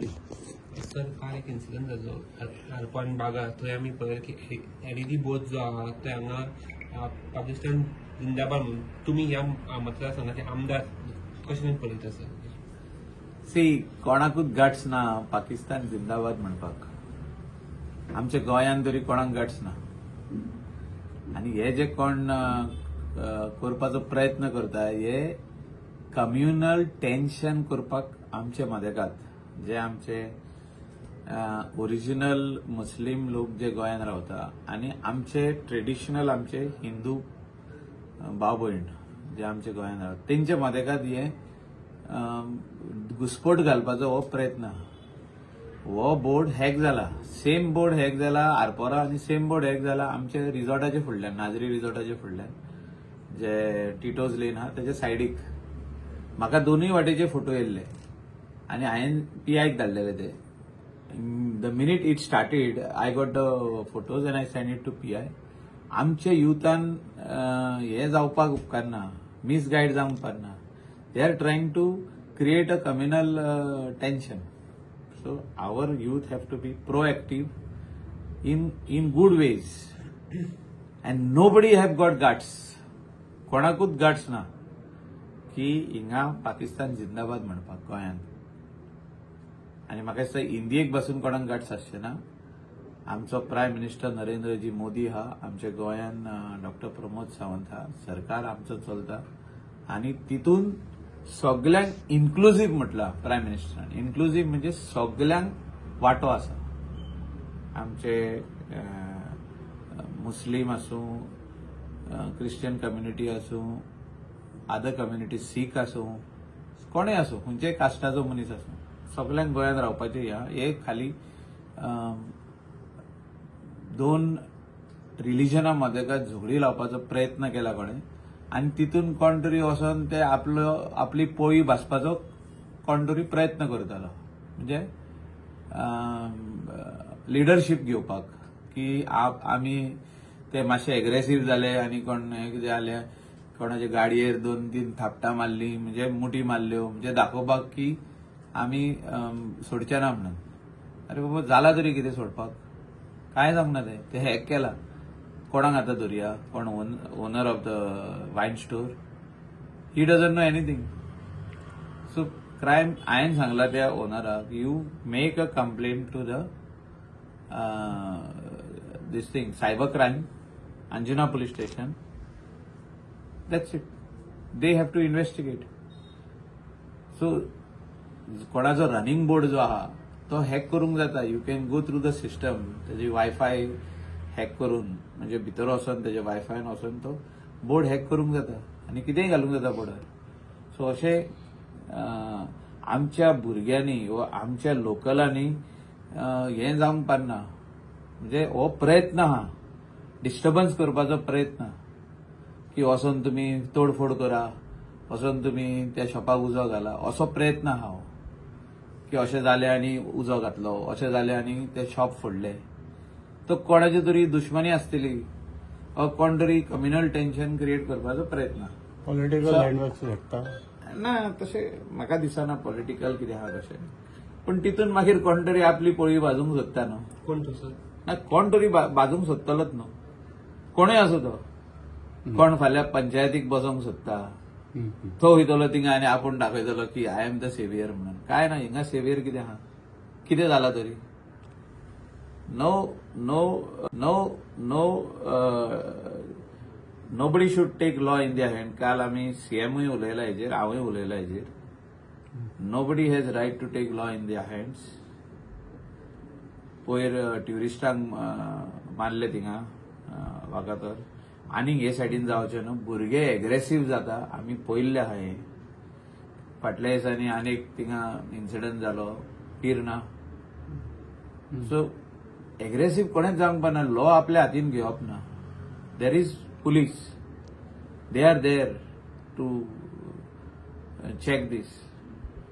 Sir काल एक incident जालो आरपॉन बागा थंय आमी पळयलें की एलईडी बोर्ड जो आहा ते हांगा पाकिस्तान जिंदाबाद म्हणून तुमी ह्या मतदारसंघाचे आमदार कशें पळयता सर? सी कोणाकूच गट्स ना पाकिस्तान जिंदाबाद म्हणपाक. आमच्या गोंयांत तरी कोणाक गट्स ना. आनी हे जे कोण करपाचो प्रयत्न करता हे कम्युनल टेन्शन करपाक आमचे मदेकात जे आमचे ओरिजिनल मुस्लीम लोक जे गोंयांत रावता आनी आमचे ट्रेडिशनल आमचे हिंदू भाव भयण जे आमचे गोंयांत रावता तेंचे मदेकात हे घुसपट घालपाचो हो प्रयत्न. हो बोर्ड हॅक जाला, सेम बोर्ड हॅक जाला आरपोरा आनी सेम बोर्ड हॅक जाला आमचे रिसॉर्टाचे फुडल्यान, नाझरी रिसॉर्टाचे फुडल्यान जे टिटोज लेन आहा तेजे सायडीक. म्हाका दोनूय वाटेचे फोटो येयल्ले आनी हांवें पीआयक धाडलेले ते. The minute it started I got the photos and I send it to P I. आमच्या युथान हे जावपाक उपकारना, मिसगायड जावंक उपकारना. They are trying to create a communal tension. So our youth have to be proactive in good ways. And nobody have got guts. कोणाकूच guts ना की हिंगा पाकिस्तान जिंदाबाद म्हणपाक गोंयांत. आनी म्हाका दिसता इंडियेक बसून कोणाक गट्स आसचे ना. आमचो प्रायम मिनिस्टर नरेंद्रजी मोदी हा, आमच्या गोंयांत डॉक्टर प्रमोद सावंत हा, सरकार आमचो चलता आनी तितून सगळ्यांक इन्क्लुझिव्ह म्हटला प्रायम मिनिस्टरान. इन्क्लुझिव्ह म्हणजे सगळ्यांक वांटो आसा. आमचे मुस्लीम आसूं, क्रिश्चियन कम्युनिटी आसूं, अदर कम्युनिटी, सीख आसूं, कोणेय आसूं, खंयच्याय कास्टाचो मनीस आसूं, सगळ्यांक गोंयांत रावपाचें हे खाली दोन रिलिजना मदेकात झगडी लावपाचो प्रयत्न केला कोणें आनी तितून कोण तरी वचोन ते आपली पोळी भाजपाचो कोण तरी प्रयत्न करतालो. म्हणजे लिडरशीप घेवपाक की आमी ते मातशे एग्रेसिव्ह जाले आनी कोण कितें जालें, कोणाचे गाडयेर 2-3 थापटां मारली म्हणजे मुठी मारल्यो म्हणजे दाखोवपाक की आमी सोडचे ना म्हणून. अरे बाबा जाला तरी कितें सोडपाक, कांय जावंक ना. ते हॅक केला. कोणाक आतां धरया, कोण owner of the wine store, he doesn't know anything. So crime हांवें सांगला त्या ओनराक, you make a complaint to the this thing cyber crime Anjuna police station. That's it. They have to investigate. So कोणाचो रनिंग बोर्ड जो आहा तो hack करूंक जाता. You can go through the system. तेजी वायफाय हॅक करून म्हणजे भितर वचोन तेजे वायफायन वचोन तो बोर्ड हॅक करूंक जाता आनी कितेंय घालूंक जाता बोर्डार. सो अशें आमच्या भुरग्यांनी वा आमच्या लोकलांनी हें जावंक पारना. म्हणजे हो प्रयत्न आहा डिस्टर्बन्स करपाचो प्रयत्न की वचोन तुमी तोडफोड करा, वचोन तुमी त्या शॉपाक उजो घाला, असो प्रयत्न आहा हो. की अशें जालें आनी उजो घातलो, अशें जालें आनी ते शॉप फोडले. तो कोणाची तरी दुश्मनी आसतली, कोण तरी कम्युनल टेन्शन क्रिएट करपाचो प्रयत्न. पॉलिटिकल लँडवर्क शकता ना तशें म्हाका दिसना पॉलिटिकल कितें आहा तशें. पूण तितून मागीर कोण तरी आपली पोळी भाजूंक सोदता न्हू. कोण तो सर? ना कोण तरी भाजूंक सोदतलोच न्हू. कोणूय आसूं तो. कोण फाल्यां पंचायतीक बसोंक सोदता, तो वयतलो थिंगा आनी आपूण दाखयतलो की आय एम द सेवियर म्हणून. काय ना, हिंगा सेवियर कितें आहा? कितें जाला तरी? nobody should take law in their hand. काल आमी सीएमूय उलयला हेजेर, हांवूय उलयला हेजेर. nobody has right to take law in their hands. पयर ट्युरिस्टांक मारले थिंगा वागातोर. आनी हे सायडीन जावचें न्हू. भुरगे एग्रेसिव्ह जाता, आमी पळयल्लें आहा हें. फाटल्या दिसांनी आनीक थिंगा इन्सिडंट जालो पिरना. सो एग्रेसिव्ह कोणेच जावंक पारना. लॉ आपल्या हातीन घेवप ना. There is police, they are there to check this.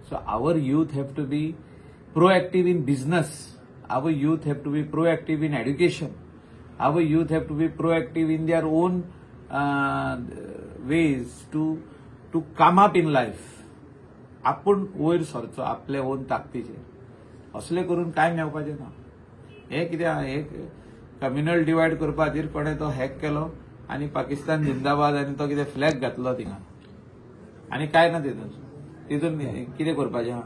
So our youth have to be proactive in business. Our youth have to be proactive in education. Our youth have to be proactive in their own ways to come up in life. आपण वयर सरचो आपले on ताकदीचेर असले करून काय मेवपाचें ना. हे कित्याक हे कम्युनल डिवायड करपा खातीर कोणें तो हॅक केलो आनी पाकिस्तान जिंदाबाद आनी तो कितें फ्लॅग घातलो थिंगा आनी काय ना तितून कितें करपाचें आहा.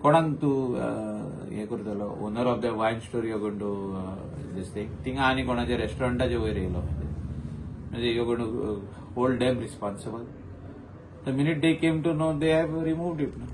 कोणाक तूं हें करतलो owner of the wine store you going to this thing थिंगा आनी कोणाच्या रेस्टॉरंटाच्या वयर येयलो म्हणजे you going to hold them responsible. The minute they came to know they have removed it ना.